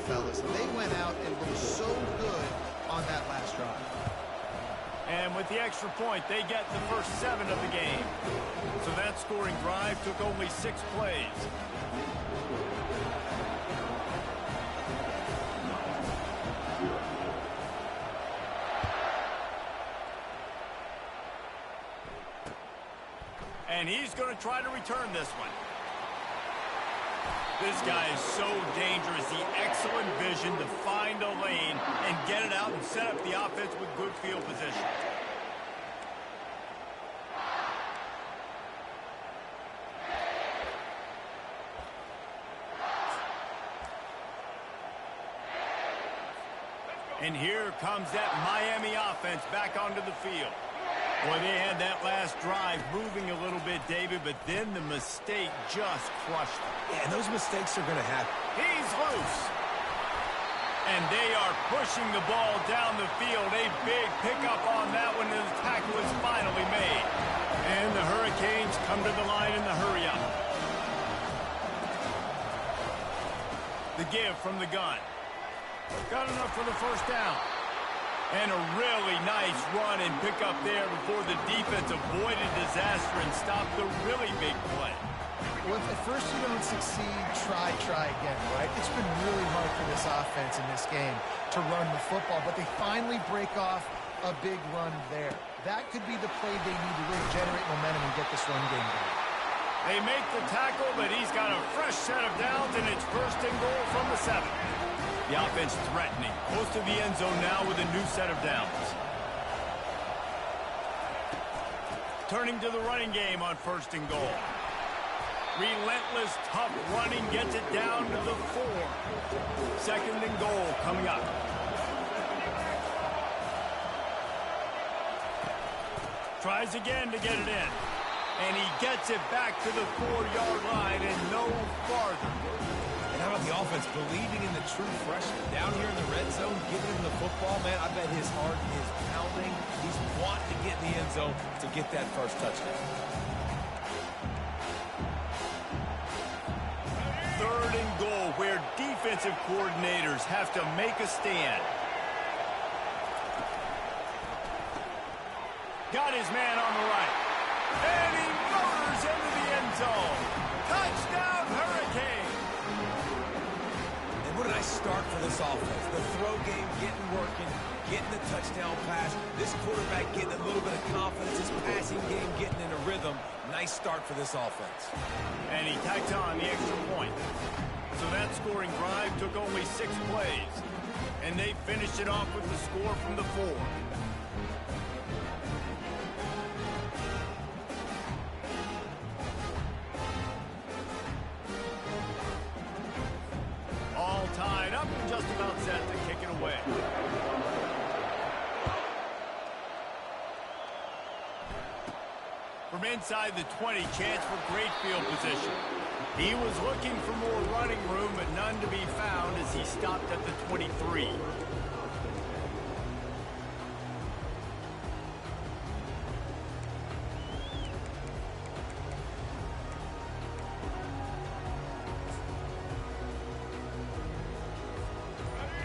fellas. They went out and looked so good on that last drive. And with the extra point, they get the first 7 of the game. So that scoring drive took only 6 plays. And he's going to try to return this one. This guy is so dangerous. The excellent vision to find a lane and get it out and set up the offense with good field position. And here comes that Miami offense back onto the field. Boy, they had that last drive moving a little bit, David, but then the mistake just crushed them. Yeah, and those mistakes are going to happen. He's loose. And they are pushing the ball down the field. A big pickup on that one, and the tackle is finally made. And the Hurricanes come to the line in the hurry-up. The give from the gun. Got enough for the first down. And a really nice run and pick up there before the defense avoided disaster and stopped the really big play. Well, if at first you don't succeed, try again, right? It's been really hard for this offense in this game to run the football, but they finally break off a big run there. That could be the play they need to really generate momentum and get this run game going. They make the tackle, but he's got a fresh set of downs, and it's first and goal from the 7. The offense threatening, close to the end zone now with a new set of downs. Turning to the running game on first and goal. Relentless, tough running gets it down to the 4. Second and goal coming up. Tries again to get it in. And he gets it back to the 4-yard line and no farther. And how about the offense believing in the true freshman? Down here in the red zone, giving him the football, man, I bet his heart is pounding. He's wanting to get in the end zone to get that first touchdown. Third and goal, where defensive coordinators have to make a stand. Got his man on the right. And he motors into the end zone. Touchdown, Hurricane! What a nice start for this offense. The throw game getting working, getting the touchdown pass. This quarterback getting a little bit of confidence. His passing game getting in a rhythm. Nice start for this offense. And he tacked on the extra point. So that scoring drive took only 6 plays. And they finished it off with the score from the 4. Tied up and just about set to kick it away. From inside the 20, chance for great field position. He was looking for more running room, but none to be found as he stopped at the 23.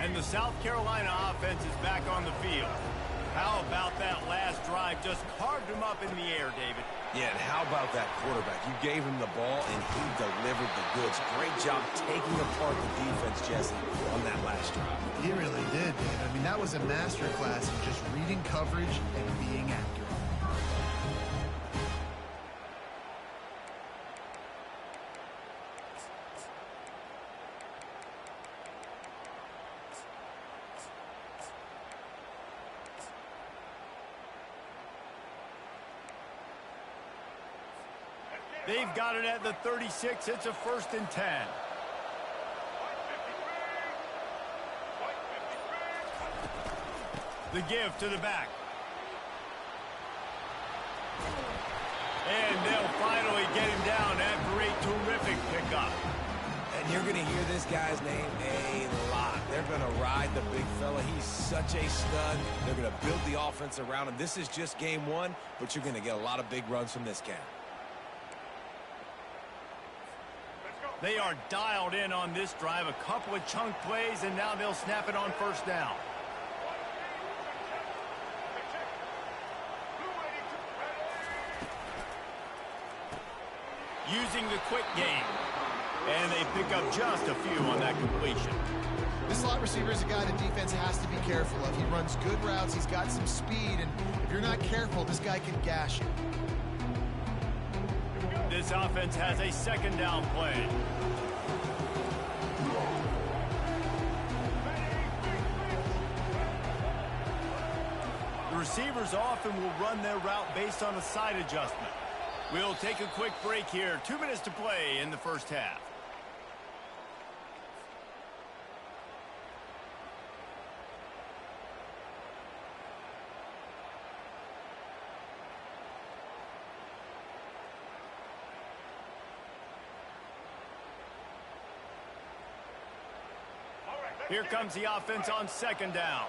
And the South Carolina offense is back on the field. How about that last drive? Just carved him up in the air, David. Yeah, and how about that quarterback? You gave him the ball, and he delivered the goods. Great job taking apart the defense, Jesse, on that last drive. He really did, Dave. I mean, that was a masterclass in just reading coverage and being accurate. They've got it at the 36. It's a first and 10. The give to the back. And they'll finally get him down after a terrific pickup. And you're going to hear this guy's name a lot. They're going to ride the big fella. He's such a stud. They're going to build the offense around him. This is just game one, but you're going to get a lot of big runs from this cat. They are dialed in on this drive. A couple of chunk plays, and now they'll snap it on first down. Using the quick game. And they pick up just a few on that completion. This slot receiver is a guy the defense has to be careful of. He runs good routes. He's got some speed. And if you're not careful, this guy can gash you. This offense has a second down play. The receivers often will run their route based on a side adjustment. We'll take a quick break here. 2 minutes to play in the first half. Here comes the offense on second down.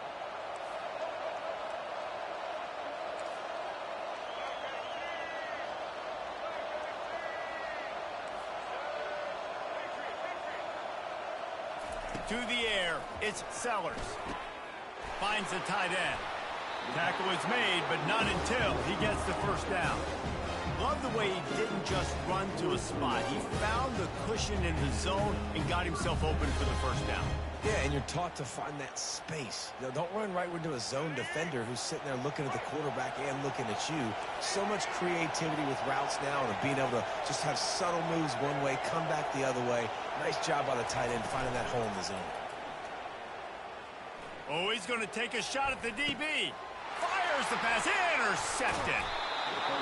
To the air, it's Sellers. Finds the tight end. Tackle is made, but not until he gets the first down. Love the way he didn't just run to a spot. He found the cushion in the zone and got himself open for the first down. Yeah, and you're taught to find that space. You know, don't run right into a zone defender who's sitting there looking at the quarterback and looking at you. So much creativity with routes now and being able to just have subtle moves one way, come back the other way. Nice job by the tight end finding that hole in the zone. Oh, he's going to take a shot at the DB. Fires the pass, intercepted.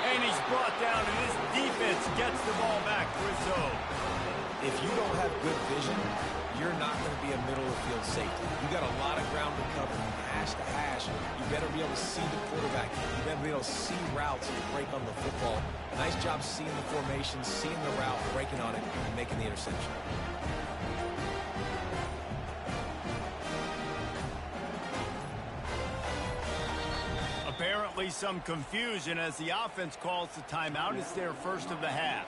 And he's brought down, and his defense gets the ball back for his own. If you don't have good vision, you're not going to be a middle-of-the-field safety. You got a lot of ground to cover, hash to hash. You better be able to see the quarterback. You better be able to see routes and break on the football. Nice job seeing the formation, seeing the route, breaking on it, and making the interception. Apparently some confusion as the offense calls the timeout. It's their first of the half.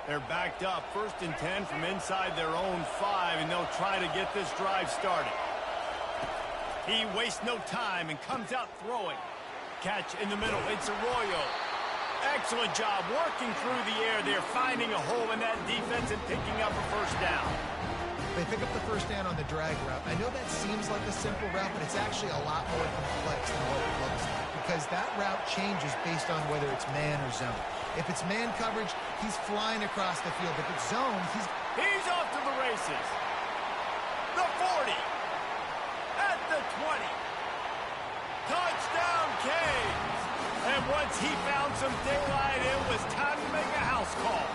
They're backed up, 1st and 10 from inside their own 5, and they'll try to get this drive started. He wastes no time and comes out throwing. Catch in the middle, it's Arroyo. Excellent job working through the air. They're finding a hole in that defense and picking up a first down. They pick up the first down on the drag route. I know that seems like a simple route, but it's actually a lot more complex than what it looks like because that route changes based on whether it's man or zone. If it's man coverage, he's flying across the field. If it's zone, he's off to the races. The 40. At the 20. Touchdown, Canes. And once he found some daylight, it was time to make a house call.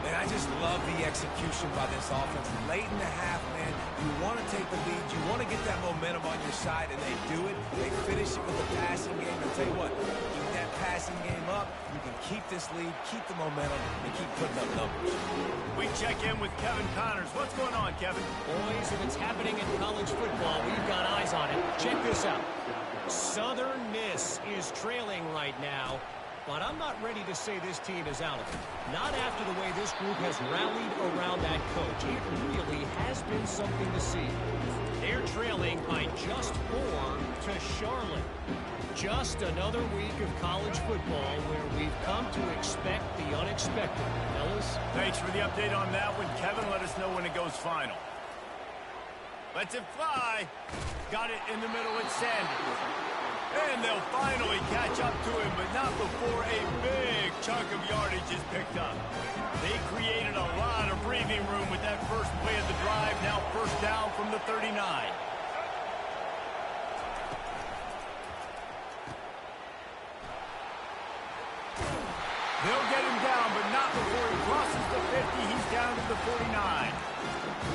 And I just love the execution by this offense. Late in the half, man, you want to take the lead. You want to get that momentum on your side, and they do it. They finish it with the passing game. I'll tell you what, keep that passing game up. You can keep this lead, keep the momentum, and keep putting up numbers. We check in with Kevin Connors. What's going on, Kevin? Boys, if it's happening in college football, we've got eyes on it. Check this out. Southern Miss is trailing right now, but I'm not ready to say this team is out of it. Not after the way this group has rallied around that coach. It really has been something to see. They're trailing by just 4 to Charlotte. Just another week of college football where we've come to expect the unexpected. Fellas? Thanks for the update on that one, Kevin. Let us know when it goes final. Lets it fly. Got it in the middle with Sanders. And they'll finally catch up to him, but not before a big chunk of yardage is picked up. They created a lot of breathing room with that first play of the drive. Now first down from the 39. They'll get him down, but not before he crosses the 50. He's down to the 49.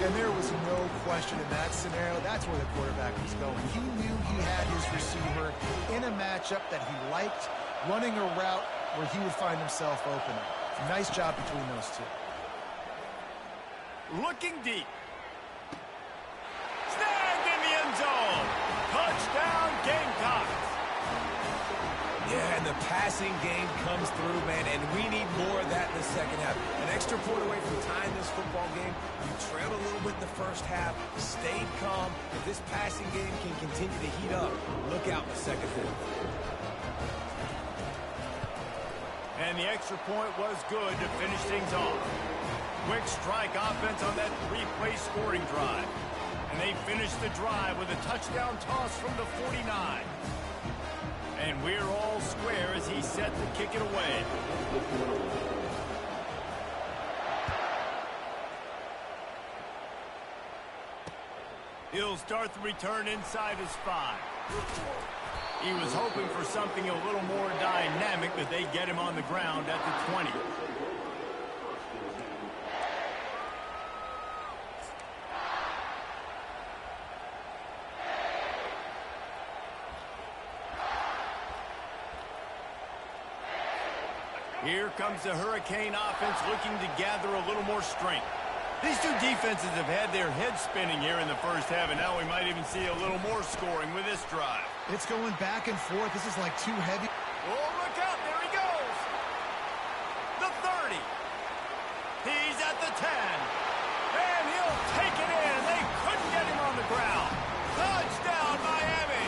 and there was no question in that scenario. That's where the quarterback was going. He knew he had his receiver in a matchup that he liked, running a route where he would find himself open. Nice job between those two. looking deep. Snagged in the end zone. Touchdown, Gamecocks. Yeah, and the passing game comes through, man, and we need more of that in the second half. An extra point away from tying this football game. You trailed a little bit in the first half, stayed calm. If this passing game can continue to heat up, look out in the second half. And the extra point was good to finish things off. Quick strike offense on that three-play scoring drive. And they finished the drive with a touchdown toss from the 49. And we're all square as he's set to kick it away. He'll start the return inside his 5. He was hoping for something a little more dynamic, but they get him on the ground at the 20. Here comes the Hurricane offense looking to gather a little more strength. These two defenses have had their heads spinning here in the first half, and now we might even see a little more scoring with this drive. It's going back and forth. This is like too heavy. Oh, look out. There he goes. The 30. He's at the 10. And he'll take it in. They couldn't get him on the ground. Touchdown, Miami.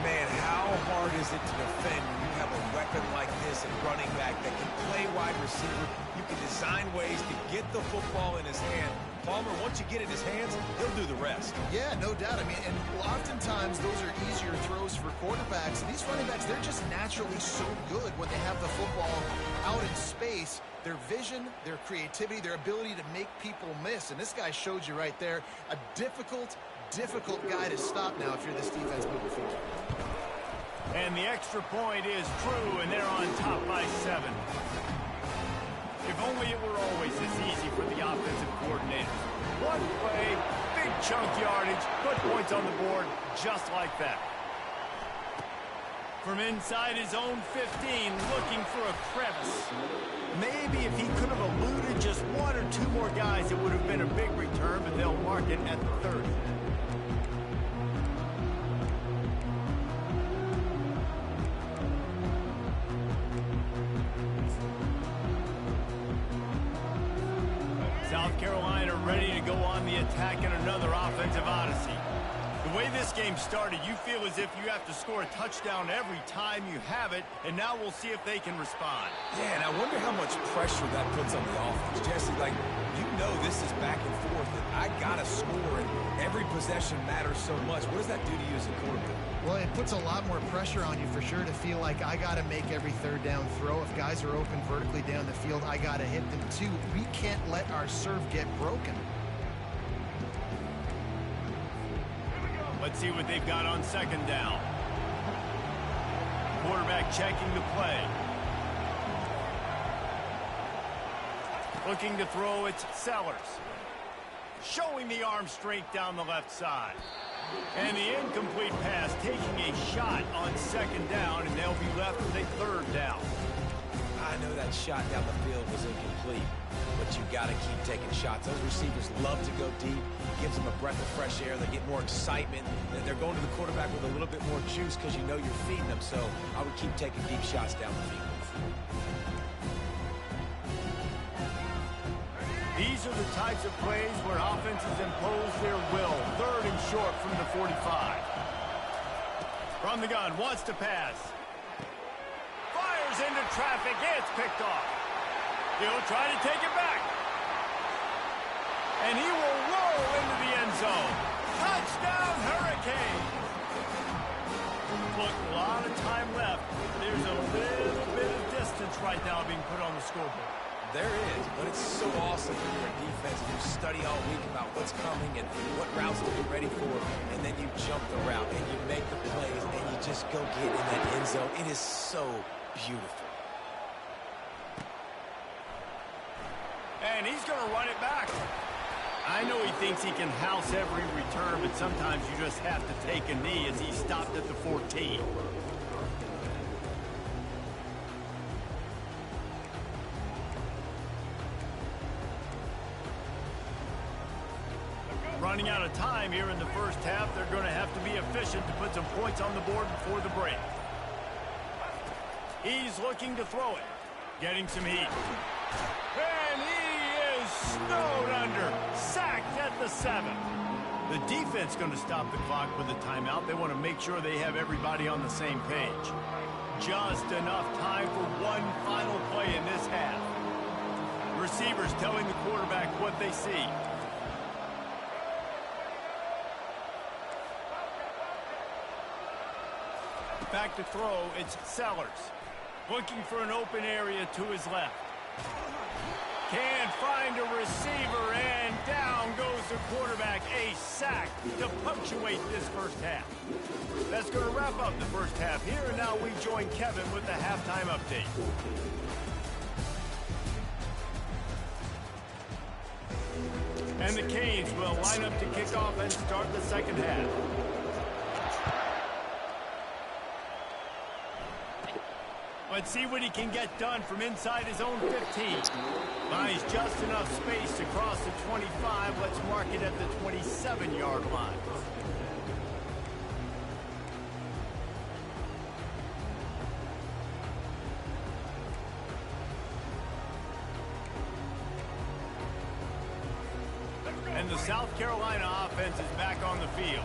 Man, how hard is it to defend when you have a weapon like this at running back that can play wide receiver? You can design ways to get the football in his hand. Palmer, once you get it in his hands, he'll do the rest. Yeah, no doubt. I mean, and oftentimes those are easier throws for quarterbacks. These running backs, they're just naturally so good when they have the football out in space. Their vision, their creativity, their ability to make people miss. And this guy showed you right there, a difficult guy to stop now if you're this defense moving forward. And the extra point is true, and they're on top by 7. If only it were always this easy for the offensive coordinators. One play, big chunk yardage, put points on the board just like that. From inside his own 15, looking for a crevice. Maybe if he could have eluded just one or two more guys, it would have been a big return, but they'll mark it at the 30. South Carolina ready to go on the attack in another offensive odyssey. The way this game started, you feel as if you have to score a touchdown every time you have it, and now we'll see if they can respond. Yeah, and I wonder how much pressure that puts on the offense. Jesse, like, you know this is back and forth, and I got to score, and every possession matters so much. What does that do to you as a quarterback? Well, it puts a lot more pressure on you for sure to feel like I got to make every third down throw. If guys are open vertically down the field, I got to hit them too. We can't let our serve get broken. Let's see what they've got on second down. Quarterback checking the play. Looking to throw, it's Sellers. Showing the arm strength down the left side. And the incomplete pass taking a shot on second down, and they'll be left with a third down. I know that shot down the field was incomplete, but you got to keep taking shots. Those receivers love to go deep. Gives them a breath of fresh air. They get more excitement. They're going to the quarterback with a little bit more juice because you know you're feeding them. So I would keep taking deep shots down the field. These are the types of plays where offenses impose their will. Third and short from the 45. From the gun, wants to pass. Fires into traffic. It's picked off. He'll try to take it back. And he will roll into the end zone. Touchdown, Hurricane. Look, a lot of time left. There's a little bit of distance right now being put on the scoreboard. There is, but it's so awesome when you're a defense and you study all week about what's coming and what routes to be ready for, and then you jump the route and you make the plays and you just go get in that end zone. It is so beautiful. And he's going to run it back. I know he thinks he can house every return, but sometimes you just have to take a knee as he stopped at the 14. Running out of time here in the first half. They're going to have to be efficient to put some points on the board before the break. He's looking to throw it. Getting some heat. And he is snowed under. Sacked at the 7. The defense going to stop the clock with a timeout. They want to make sure they have everybody on the same page. Just enough time for one final play in this half. Receivers telling the quarterback what they see. Back to throw, it's Sellers. Looking for an open area to his left. Can't find a receiver, and down goes the quarterback. A sack to punctuate this first half. That's going to wrap up the first half here, and now we join Kevin with the halftime update. And the Canes will line up to kick off and start the second half. Let's see what he can get done from inside his own 15. Buys just enough space to cross the 25. Let's mark it at the 27-yard line. And the South Carolina offense is back on the field.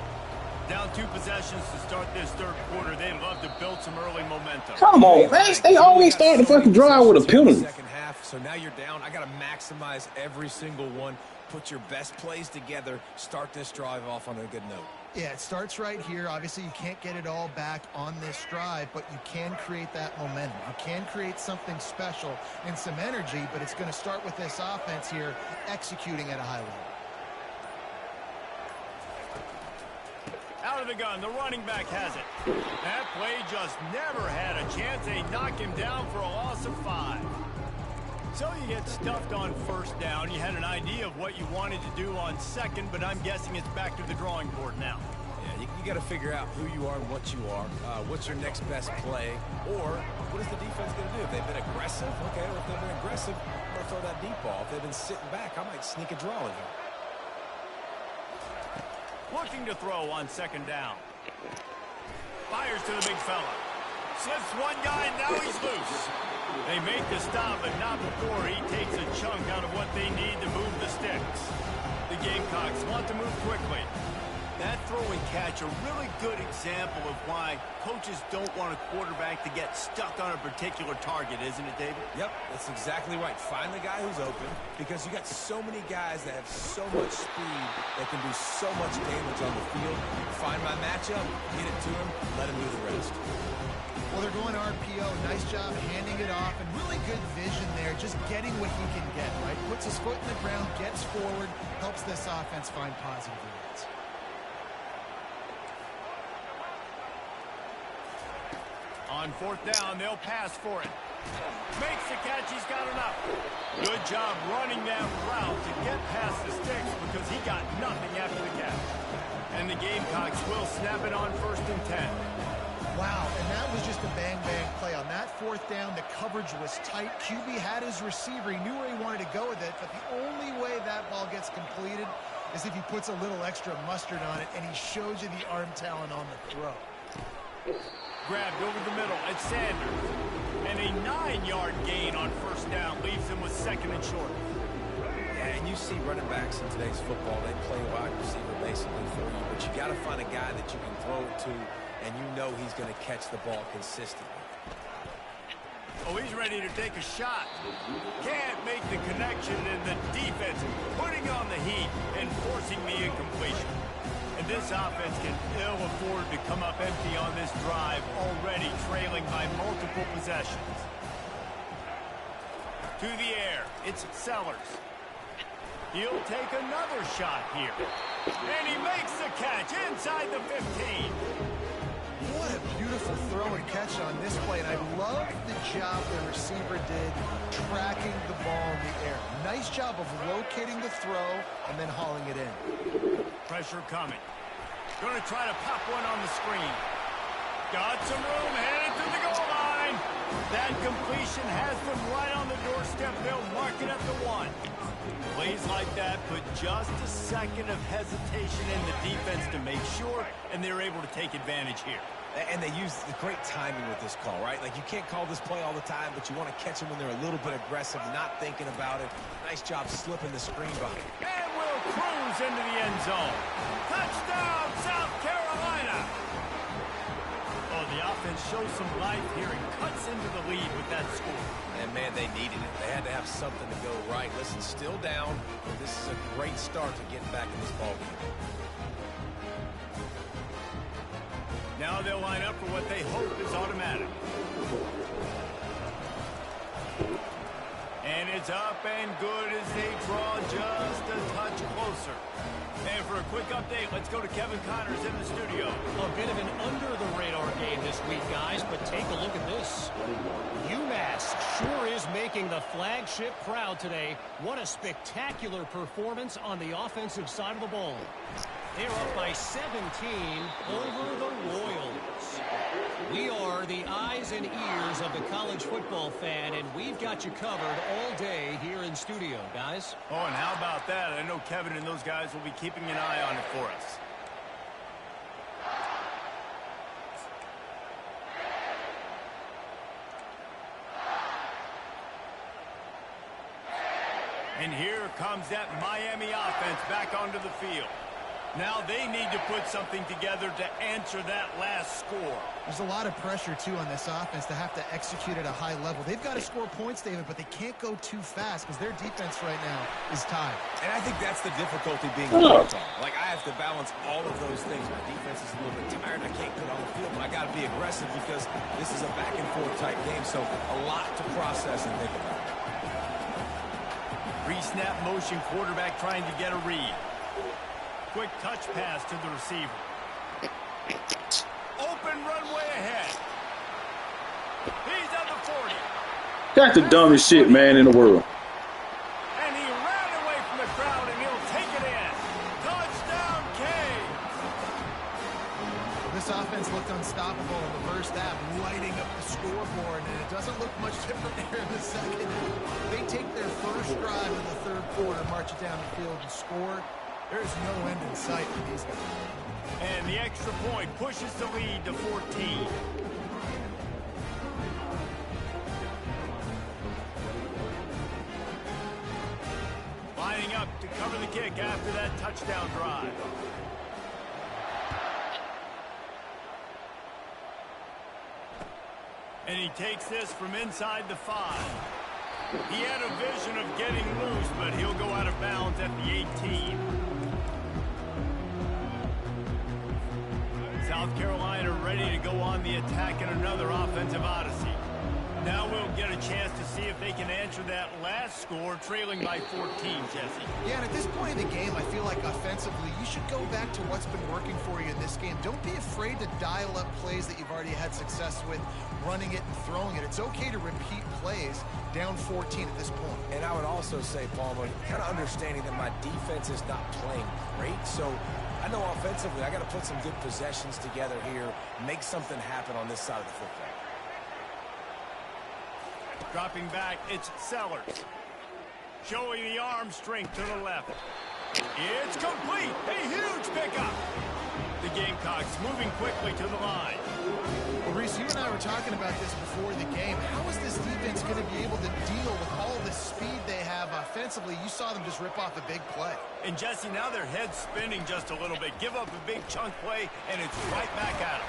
Down 2 possessions to start this third quarter. They'd love to build some early momentum. Come on, man. They always start the fucking drive with a penalty. Second half, so now you're down. I got to maximize every single one. Put your best plays together. Start this drive off on a good note. Yeah, it starts right here. Obviously, you can't get it all back on this drive, but you can create that momentum. You can create something special and some energy, but it's going to start with this offense here executing at a high level. Out of the gun, the running back has it. That play just never had a chance. They knock him down for a loss of 5. So you get stuffed on first down. You had an idea of what you wanted to do on second, but I'm guessing it's back to the drawing board now. Yeah, you got to figure out who you are and what you are. What's your next best play? Or what is the defense going to do? If they've been aggressive, okay. Well, if they've been aggressive, I'm going to throw that deep ball. If they've been sitting back, I might sneak a draw in here. Looking to throw on second down. Fires to the big fella. Slips one guy, and now he's loose. They make the stop, but not before he takes a chunk out of what they need to move the sticks. The Gamecocks want to move quickly. That throw and catch a really good example of why coaches don't want a quarterback to get stuck on a particular target, isn't it, David? Yep, that's exactly right. Find the guy who's open, because you got so many guys that have so much speed that can do so much damage on the field. Find my matchup, get it to him, let him do the rest. Well, they're going RPO. Nice job handing it off, and really good vision there, just getting what he can get, right? Puts his foot in the ground, gets forward, helps this offense find positive reads. On fourth down, they'll pass for it. Makes the catch, he's got enough. Good job running that route to get past the sticks because he got nothing after the catch. And the Gamecocks will snap it on 1st and 10. Wow, and that was just a bang-bang play. On that fourth down, the coverage was tight. QB had his receiver. He knew where he wanted to go with it, but the only way that ball gets completed is if he puts a little extra mustard on it, and he shows you the arm talent on the throw. Grabbed over the middle, it's Sanders. And a 9-yard gain on first down leaves him with 2nd and short. Yeah, and you see running backs in today's football, they play wide receiver basically for you, but you got to find a guy that you can throw it to, and you know he's going to catch the ball consistently. Oh, he's ready to take a shot. Can't make the connection, and the defense putting on the heat and forcing the incompletion. And this offense can ill afford to come up empty on this drive, already trailing by multiple possessions. To the air, it's Sellers. He'll take another shot here. And he makes the catch inside the 15. What a beautiful throw and catch on this play, and I love the job the receiver did tracking the ball in the air. Nice job of locating the throw and then hauling it in. Pressure coming. Going to try to pop one on the screen. Got some room, headed to the goal line. That completion has them right on the doorstep. They'll mark it at the 1. Plays like that put just a second of hesitation in the defense to make sure, and they're able to take advantage here. And they use the great timing with this call, right? Like, you can't call this play all the time, but you want to catch them when they're a little bit aggressive, not thinking about it. Nice job slipping the screen behind. And will cruise into the end zone. Touchdown, South Carolina! Oh, the offense shows some life here and cuts into the lead with that score. And, man, they needed it. They had to have something to go right. Listen, still down, but this is a great start to getting back in this ballgame. Now they'll line up for what they hope is automatic. And it's up and good as they draw just a touch closer. And for a quick update, let's go to Kevin Connors in the studio. A bit of an under-the-radar game this week, guys, but take a look at this. UMass sure is making the flagship proud today. What a spectacular performance on the offensive side of the ball. They're up by 17 over the Royals. We are the eyes and ears of the college football fan, and we've got you covered all day here in studio, guys. Oh, and how about that? I know Kevin and those guys will be keeping an eye on it for us. And here comes that Miami offense back onto the field. Now they need to put something together to answer that last score. There's a lot of pressure, too, on this offense to have to execute at a high level. They've got to score points, David, but they can't go too fast because their defense right now is tied. And I think that's the difficulty being coached on. Like, I have to balance all of those things. My defense is a little bit tired. I can't get on the field, but I got to be aggressive because this is a back-and-forth type game, so a lot to process and think about. Pre-snap motion, quarterback trying to get a read. Quick touch pass to the receiver. Open runway ahead. He's at the 40. That's the dumbest shit, man, in the world. And he ran away from the crowd, and he'll take it in. Touchdown, Canes. This offense looked unstoppable in the first half, lighting up the scoreboard, and it doesn't look much different here in the second. They take their first drive in the third quarter, march it down the field, and score. There's no end in sight for these guys. And the extra point pushes the lead to 14. Lining up to cover the kick after that touchdown drive. And he takes this from inside the 5. He had a vision of getting loose, but he'll go out of bounds at the 18. South Carolina ready to go on the attack in another offensive odyssey. Now we'll get a chance to see if they can answer that last score, trailing by 14, Jesse. Yeah, and at this point in the game, I feel like offensively, you should go back to what's been working for you in this game. Don't be afraid to dial up plays that you've already had success with, running it and throwing it. It's okay to repeat plays down 14 at this point. And I would also say, Palmer, kind of understanding that my defense is not playing great, so I know offensively I got to put some good possessions together here, make something happen on this side of the football. Dropping back, it's Sellers. Showing the arm strength to the left. It's complete. A huge pickup. The Gamecocks moving quickly to the line. Well, Reese, you and I were talking about this before the game. How is this defense going to be able to deal with all the speed they have offensively? You saw them just rip off a big play. And, Jesse, now their head's spinning just a little bit. Give up a big chunk play, and it's right back at them.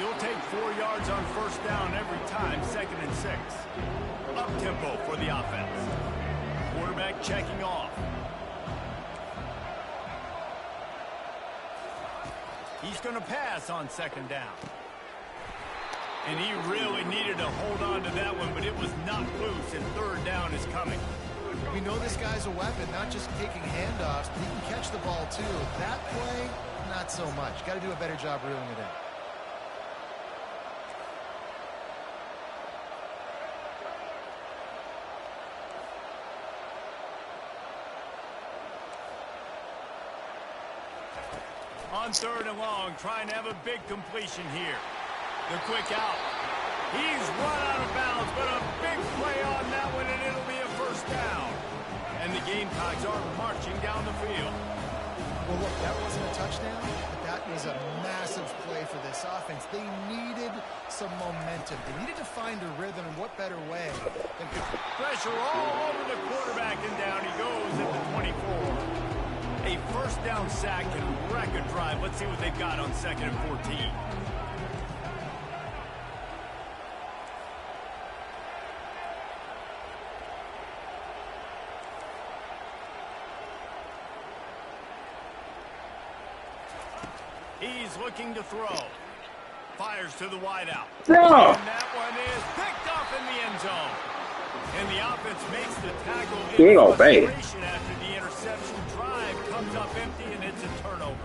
You'll take 4 yards on first down every time, 2nd and 6. Up-tempo for the offense. Quarterback checking off. He's going to pass on 2nd down. And he really needed to hold on to that one, but it was not loose, and 3rd down is coming. We know this guy's a weapon, not just taking handoffs, but he can catch the ball too. That play, not so much. Got to do a better job reeling it in. On 3rd and long, trying to have a big completion here. The quick out. He's run out of bounds, but a big play on that one, and it'll be a first down. And the Gamecocks are marching down the field. Well, look, that wasn't a touchdown, but that was a massive play for this offense. They needed some momentum. They needed to find a rhythm, and what better way than Pressure all over the quarterback, and down he goes at the 24. A first down sack can wreck a drive. Let's see what they've got on 2nd and 14. He's looking to throw. Fires to the wideout. Bro. And that one is picked off in the end zone. And the offense makes the tackle Good in old baby. frustration after the interception. Drive comes up empty, and it's a turnover.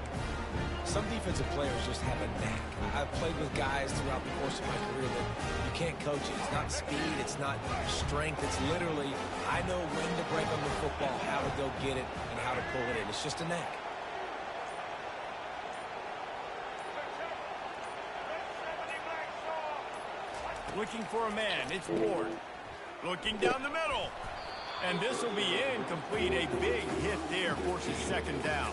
Some defensive players just have a knack. I've played with guys throughout the course of my career that you can't coach it. It's not speed, it's not strength. It's literally, I know when to break on the football, how to go get it, and how to pull it in. It's just a knack. Looking for a man. It's Ward. Looking down the middle. And this will be incomplete. A big hit there forces 2nd down.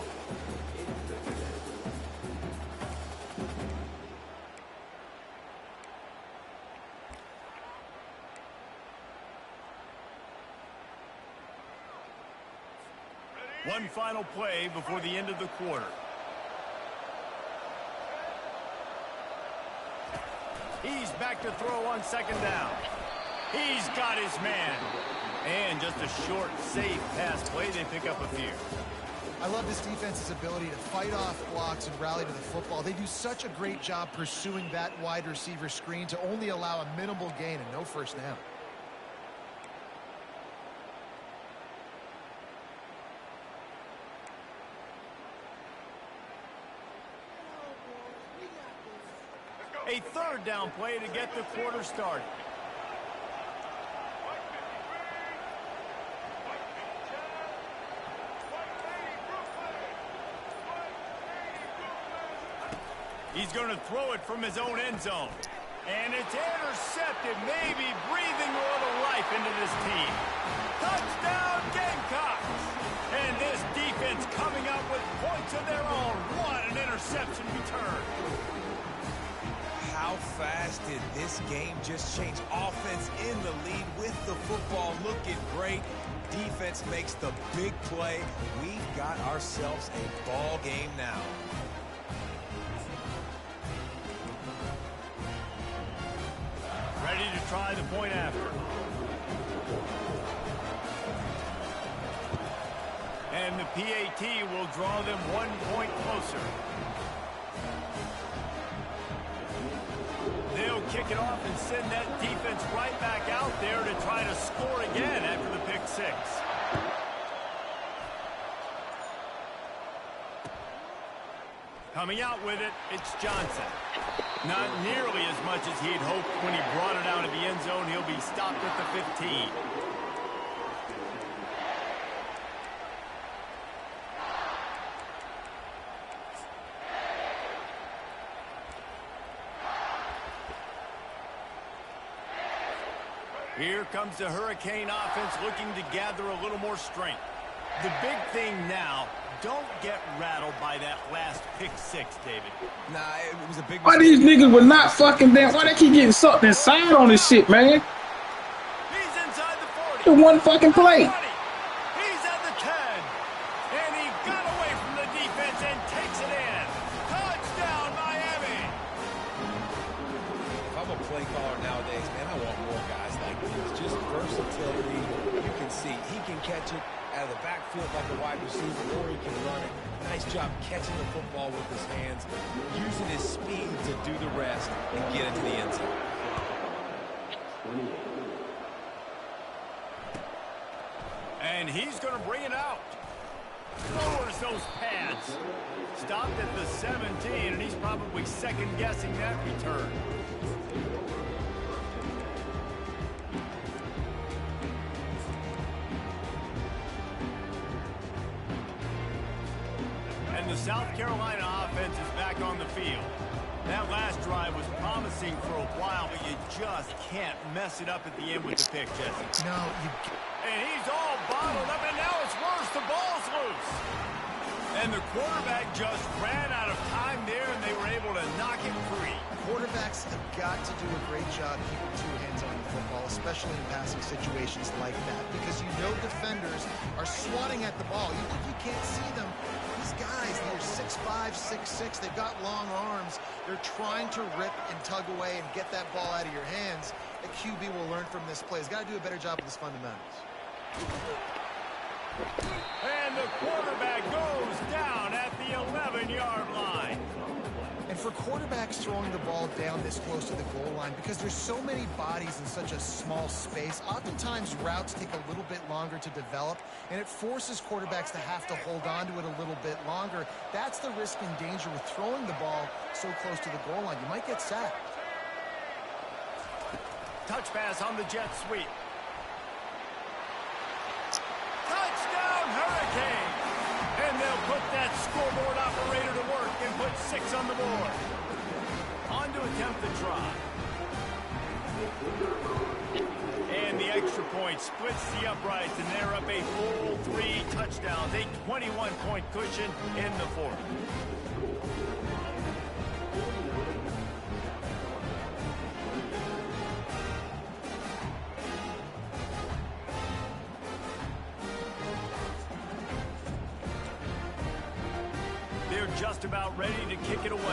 One final play before the end of the quarter. He's back to throw on 2nd down. He's got his man. And just a short, safe pass play. They pick up a few. I love this defense's ability to fight off blocks and rally to the football. They do such a great job pursuing that wide receiver screen to only allow a minimal gain and no first down. A 3rd down play to get the quarter started. He's going to throw it from his own end zone. And it's intercepted, maybe breathing a little life into this team. Touchdown, Gamecocks! And this defense coming up with points of their own. What an interception return. How fast did this game just change? Offense in the lead with the football looking great. Defense makes the big play. We've got ourselves a ball game now. Ready to try the point after. And the PAT will draw them 1 point closer. They'll kick it off and send that defense right back out there to try to score again after the pick 6. Coming out with it, it's Johnson. Not nearly as much as he'd hoped when he brought it out of the end zone. He'll be stopped at the 15. Here comes the Hurricane offense looking to gather a little more strength. The big thing now, don't get rattled by that last pick 6, David. Nah, it was a big Why mistake. these niggas were not fucking down? Why they keep getting sucked inside on this shit, man? He's inside the 40. The one fucking play. 20. He's at the 10. And he got away from the defense and takes it in. Touchdown, Miami. If I'm a play caller nowadays, man, I want more guys like this. Just versatility. You can see he can catch it out of the backfield like a wide receiver, or he can run it. Nice job catching the football with his hands, using his speed to do the rest and get into the end zone. And he's going to bring it out. Lowers those pads. Stopped at the 17, and he's probably second-guessing that return. And And the South Carolina offense is back on the field. That last drive was promising for a while, but you just can't mess it up at the end with the pick, Jesse. No, And he's all bottled up, and now it's worse. The ball's loose. And the quarterback just ran out of time there, and they were able to knock it free. quarterbacks have got to do a great job keeping two hands on the football, especially in passing situations like that, because you know defenders are swatting at the ball. Even if you can't see them, these guys, they're 6'5", 6'6", they've got long arms. They're trying to rip and tug away and get that ball out of your hands. A QB will learn from this play. He's got to do a better job with his fundamentals. And the quarterback goes down at the 11-yard line. And for quarterbacks throwing the ball down this close to the goal line, because there's so many bodies in such a small space, oftentimes routes take a little bit longer to develop, and it forces quarterbacks to have to hold on to it a little bit longer. That's the risk and danger with throwing the ball so close to the goal line. You might get sacked. Touch pass on the jet sweep. Touchdown, Hurricane! And they'll put that scoreboard operator to work and put 6 on the board. On to attempt the try. And the extra point splits the uprights, and they're up a full 3 touchdowns, a 21-point cushion in the fourth. They're just about ready to kick it away.